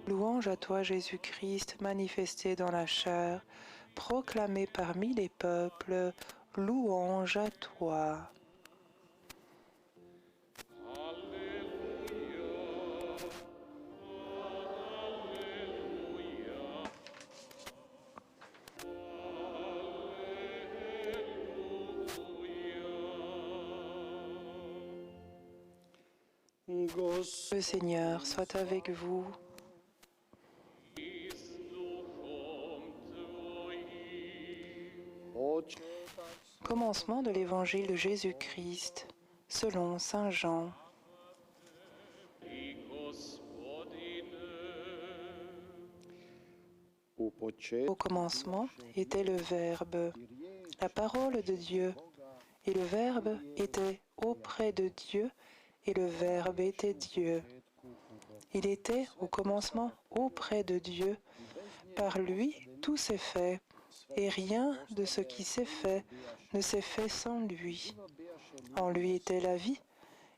Louange à toi, Jésus-Christ, manifesté dans la chair, proclamé parmi les peuples, louange à toi. Le Seigneur soit avec vous. Commencement de l'Évangile de Jésus-Christ, selon saint Jean. Au commencement était le Verbe, la parole de Dieu, et le Verbe était auprès de Dieu, et le Verbe était Dieu. Il était au commencement auprès de Dieu. Par lui, tout s'est fait, et rien de ce qui s'est fait ne s'est fait sans lui. En lui était la vie,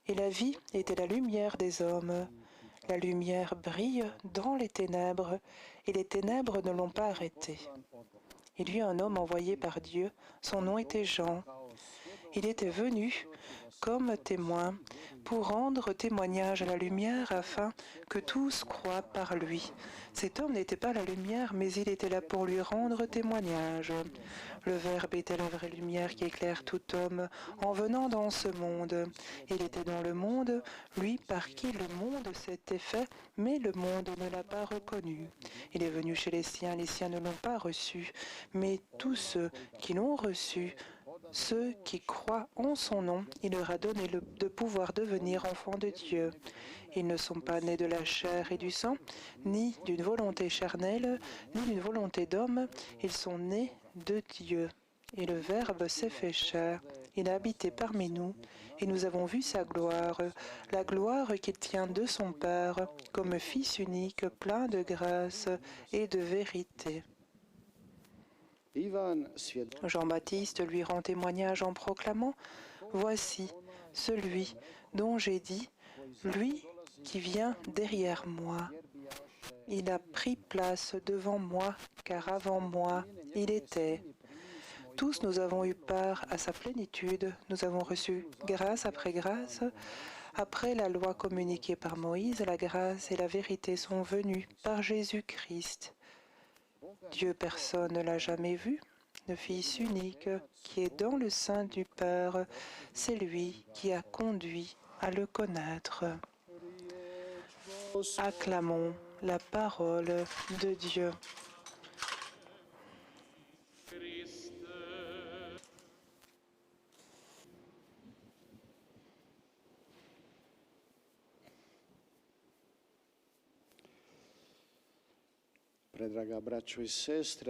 et la vie était la lumière des hommes. La lumière brille dans les ténèbres, et les ténèbres ne l'ont pas arrêtée. Il y eut un homme envoyé par Dieu, son nom était Jean. Il était venu comme témoin pour rendre témoignage à la lumière afin que tous croient par lui. Cet homme n'était pas la lumière, mais il était là pour lui rendre témoignage. Le Verbe était la vraie lumière qui éclaire tout homme en venant dans ce monde. Il était dans le monde, lui par qui le monde s'était fait, mais le monde ne l'a pas reconnu. Il est venu chez les siens ne l'ont pas reçu, mais tous ceux qui l'ont reçu, ceux qui croient en son nom, il leur a donné de pouvoir devenir enfants de Dieu. Ils ne sont pas nés de la chair et du sang, ni d'une volonté charnelle, ni d'une volonté d'homme. Ils sont nés de Dieu. Et le Verbe s'est fait chair. Il a habité parmi nous, et nous avons vu sa gloire, la gloire qu'il tient de son Père, comme Fils unique, plein de grâce et de vérité. Jean-Baptiste lui rend témoignage en proclamant « Voici celui dont j'ai dit, lui qui vient derrière moi. Il a pris place devant moi, car avant moi, il était. » Tous nous avons eu part à sa plénitude, nous avons reçu grâce après grâce. Après la loi communiquée par Moïse, la grâce et la vérité sont venues par Jésus-Christ. Dieu, personne ne l'a jamais vu, le Fils unique qui est dans le sein du Père, c'est lui qui a conduit à le connaître. Acclamons la parole de Dieu.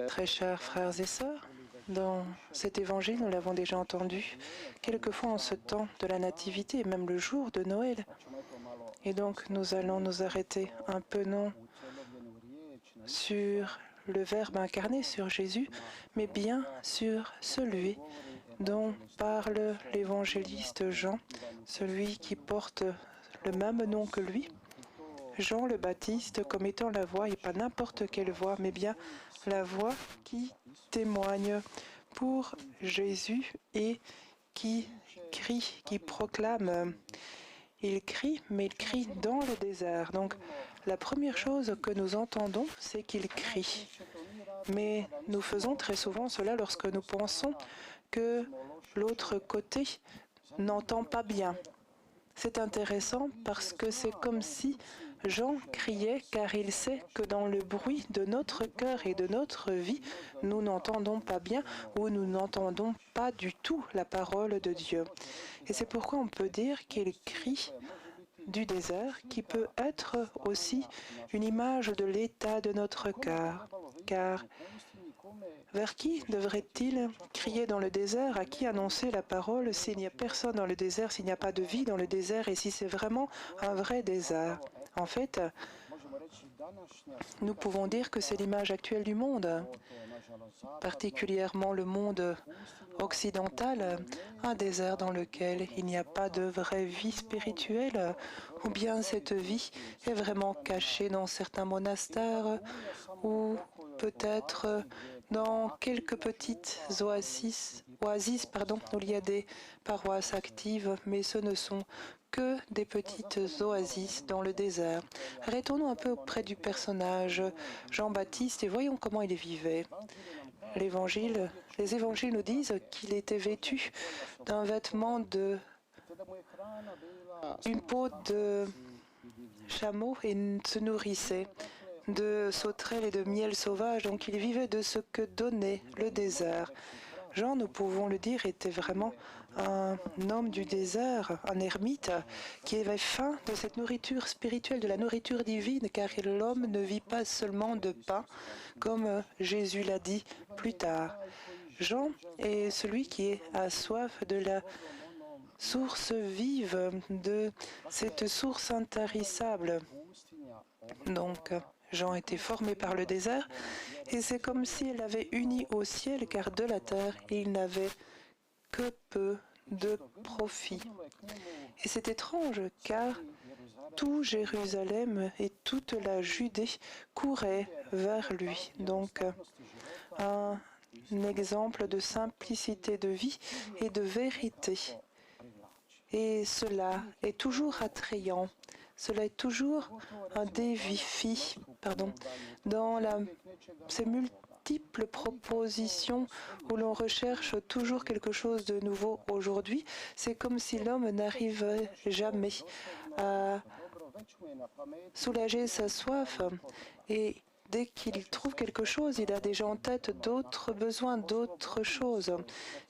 Très chers frères et sœurs, dans cet évangile, nous l'avons déjà entendu quelquefois en ce temps de la Nativité et même le jour de Noël. Et donc nous allons nous arrêter un peu non sur le Verbe incarné, sur Jésus, mais bien sur celui dont parle l'évangéliste Jean, celui qui porte le même nom que lui, Jean le Baptiste, comme étant la voix, et pas n'importe quelle voix, mais bien la voix qui témoigne pour Jésus et qui crie, qui proclame. Il crie, mais il crie dans le désert. Donc, la première chose que nous entendons, c'est qu'il crie. Mais nous faisons très souvent cela lorsque nous pensons que l'autre côté n'entend pas bien. C'est intéressant parce que c'est comme si Jean criait car il sait que dans le bruit de notre cœur et de notre vie, nous n'entendons pas bien ou nous n'entendons pas du tout la parole de Dieu. Et c'est pourquoi on peut dire qu'il crie du désert, qui peut être aussi une image de l'état de notre cœur. Car vers qui devrait-il crier dans le désert? À qui annoncer la parole s'il n'y a personne dans le désert, s'il n'y a pas de vie dans le désert et si c'est vraiment un vrai désert? En fait, nous pouvons dire que c'est l'image actuelle du monde, particulièrement le monde occidental, un désert dans lequel il n'y a pas de vraie vie spirituelle, ou bien cette vie est vraiment cachée dans certains monastères ou peut-être dans quelques petites oasis, où il y a des paroisses actives, mais ce ne sont que des petites oasis dans le désert. Arrêtons-nous un peu auprès du personnage Jean-Baptiste et voyons comment il vivait. Les évangiles nous disent qu'il était vêtu d'un vêtement d'une peau de chameau et se nourrissait de sauterelles et de miel sauvage. Donc il vivait de ce que donnait le désert. Jean, nous pouvons le dire, était vraiment un homme du désert, un ermite, qui avait faim de cette nourriture spirituelle, de la nourriture divine, car l'homme ne vit pas seulement de pain, comme Jésus l'a dit plus tard. Jean est celui qui a soif de la source vive, de cette source intarissable. Donc, Jean était formé par le désert, et c'est comme s'il avait uni au ciel, car de la terre, il n'avait que peu de profit. Et c'est étrange, car tout Jérusalem et toute la Judée couraient vers lui. Donc, un exemple de simplicité de vie et de vérité. Et cela est toujours attrayant. Cela est toujours un défi, dans ces multiples propositions où l'on recherche toujours quelque chose de nouveau aujourd'hui. C'est comme si l'homme n'arrivait jamais à soulager sa soif et dès qu'il trouve quelque chose, il a déjà en tête d'autres besoins, d'autres choses.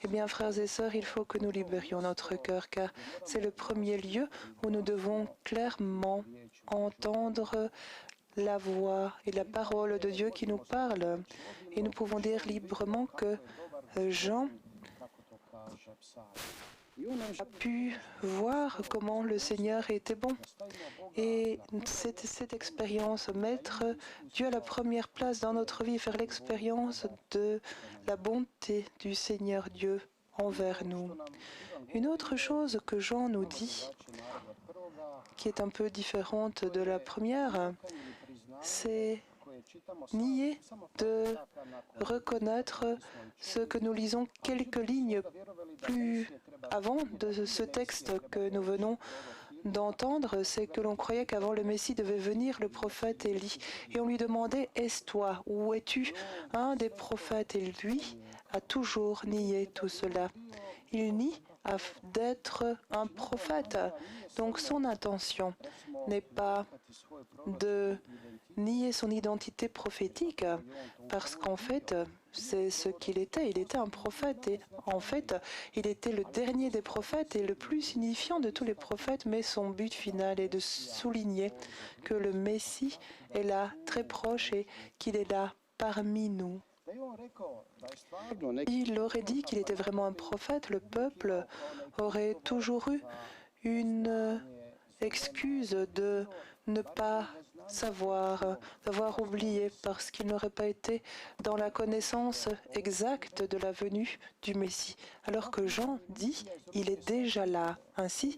Eh bien, frères et sœurs, il faut que nous libérions notre cœur, car c'est le premier lieu où nous devons clairement entendre la voix et la parole de Dieu qui nous parle. Et nous pouvons dire librement que Jean a pu voir comment le Seigneur était bon. Et cette expérience, mettre Dieu à la première place dans notre vie, faire l'expérience de la bonté du Seigneur Dieu envers nous. Une autre chose que Jean nous dit, qui est un peu différente de la première, c'est nier de reconnaître ce que nous lisons quelques lignes plus avant de ce texte que nous venons d'entendre, c'est que l'on croyait qu'avant le Messie devait venir le prophète Élie. Et on lui demandait, est-ce toi ou es-tu un des prophètes? Et lui a toujours nié tout cela. Il nie d'être un prophète. Donc son intention n'est pas de nier son identité prophétique, parce qu'en fait, c'est ce qu'il était. Il était un prophète et en fait, il était le dernier des prophètes et le plus signifiant de tous les prophètes, mais son but final est de souligner que le Messie est là, très proche, et qu'il est là parmi nous. Il aurait dit qu'il était vraiment un prophète, le peuple aurait toujours eu une excuse de ne pas savoir, d'avoir oublié, parce qu'il n'aurait pas été dans la connaissance exacte de la venue du Messie. Alors que Jean dit, il est déjà là. Ainsi,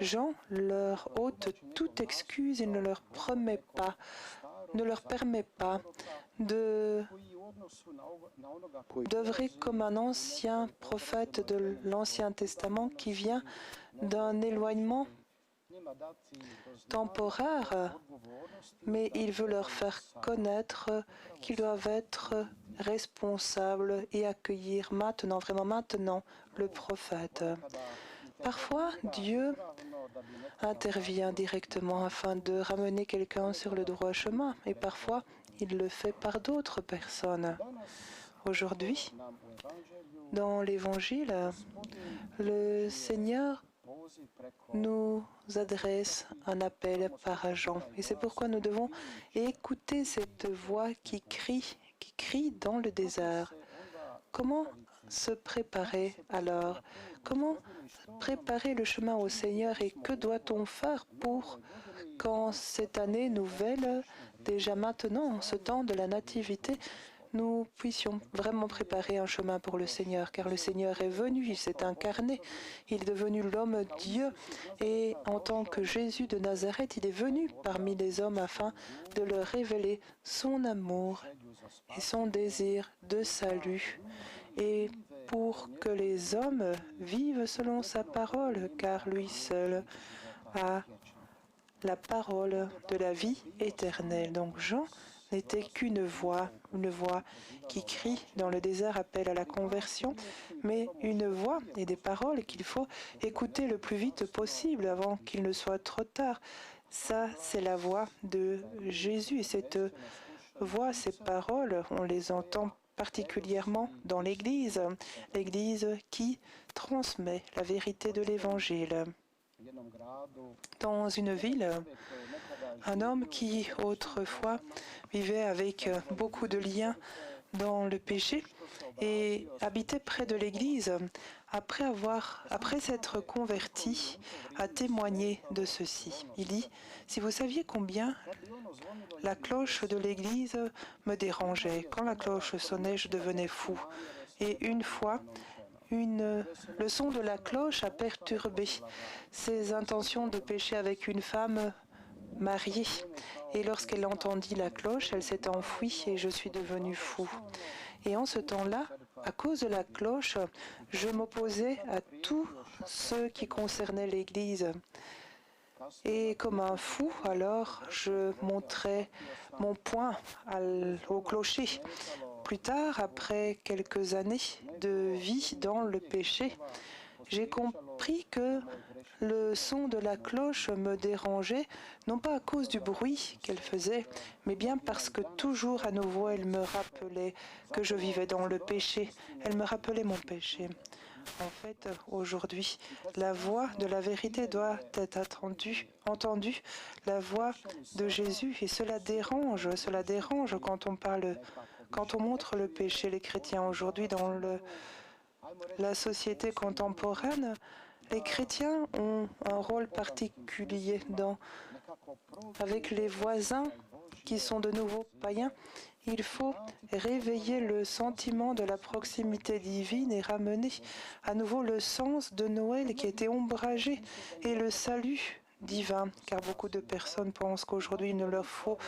Jean leur ôte toute excuse et ne leur permet pas d'œuvrer comme un ancien prophète de l'Ancien Testament qui vient d'un éloignement temporaire, mais il veut leur faire connaître qu'ils doivent être responsables et accueillir maintenant, vraiment maintenant, le prophète. Parfois, Dieu intervient directement afin de ramener quelqu'un sur le droit chemin, et parfois, il le fait par d'autres personnes. Aujourd'hui, dans l'Évangile, le Seigneur nous adresse un appel par Jean. Et c'est pourquoi nous devons écouter cette voix qui crie dans le désert. Comment se préparer alors? Comment préparer le chemin au Seigneur et que doit-on faire pour qu'en cette année nouvelle, déjà maintenant, en ce temps de la nativité, nous puissions vraiment préparer un chemin pour le Seigneur, car le Seigneur est venu, il s'est incarné, il est devenu l'homme Dieu, et en tant que Jésus de Nazareth, il est venu parmi les hommes afin de leur révéler son amour et son désir de salut, et pour que les hommes vivent selon sa parole, car lui seul a la parole de la vie éternelle. Donc Jean n'était qu'une voix, une voix qui crie dans le désert, appelle à la conversion, mais une voix et des paroles qu'il faut écouter le plus vite possible avant qu'il ne soit trop tard. Ça, c'est la voix de Jésus. Et cette voix, ces paroles, on les entend particulièrement dans l'Église, l'Église qui transmet la vérité de l'Évangile. Dans une ville, un homme qui autrefois vivait avec beaucoup de liens dans le péché et habitait près de l'église, après s'être converti, a témoigné de ceci. Il dit, si vous saviez combien la cloche de l'église me dérangeait, quand la cloche sonnait, je devenais fou. Et une fois, le son de la cloche a perturbé ses intentions de pécher avec une femme mariée. Et lorsqu'elle entendit la cloche, elle s'est enfuie et je suis devenu fou. Et en ce temps-là, à cause de la cloche, je m'opposais à tout ce qui concernait l'Église. Et comme un fou, alors, je montrais mon poing au clocher. Plus tard, après quelques années de vie dans le péché, j'ai compris que le son de la cloche me dérangeait, non pas à cause du bruit qu'elle faisait, mais bien parce que toujours à nouveau elle me rappelait que je vivais dans le péché. Elle me rappelait mon péché. En fait, aujourd'hui, la voix de la vérité doit être entendue, la voix de Jésus, et cela dérange quand on montre le péché. Les chrétiens aujourd'hui, dans la société contemporaine, les chrétiens ont un rôle particulier avec les voisins qui sont de nouveaux païens. Il faut réveiller le sentiment de la proximité divine et ramener à nouveau le sens de Noël qui était ombragé et le salut divin, car beaucoup de personnes pensent qu'aujourd'hui il ne leur faut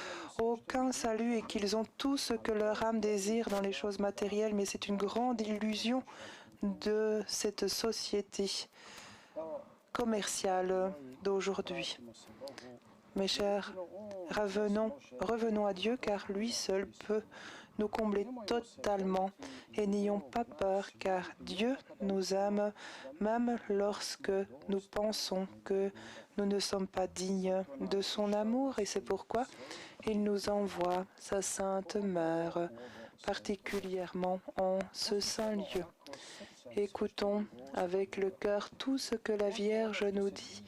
aucun salut et qu'ils ont tout ce que leur âme désire dans les choses matérielles, mais c'est une grande illusion de cette société commerciale d'aujourd'hui. Mes chers, revenons à Dieu, car lui seul peut nous combler totalement. Et n'ayons pas peur, car Dieu nous aime, même lorsque nous pensons que nous ne sommes pas dignes de son amour. Et c'est pourquoi il nous envoie sa Sainte Mère, particulièrement en ce saint lieu. Écoutons avec le cœur tout ce que la Vierge nous dit,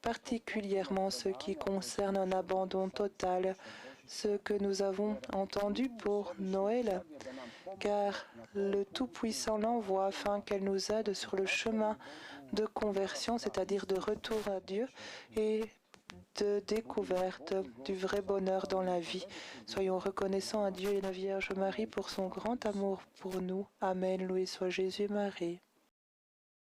particulièrement ce qui concerne un abandon total, ce que nous avons entendu pour Noël, car le Tout-Puissant l'envoie afin qu'elle nous aide sur le chemin de conversion, c'est-à-dire de retour à Dieu et de découverte du vrai bonheur dans la vie. Soyons reconnaissants à Dieu et la Vierge Marie pour son grand amour pour nous. Amen. Loué soit Jésus et Marie.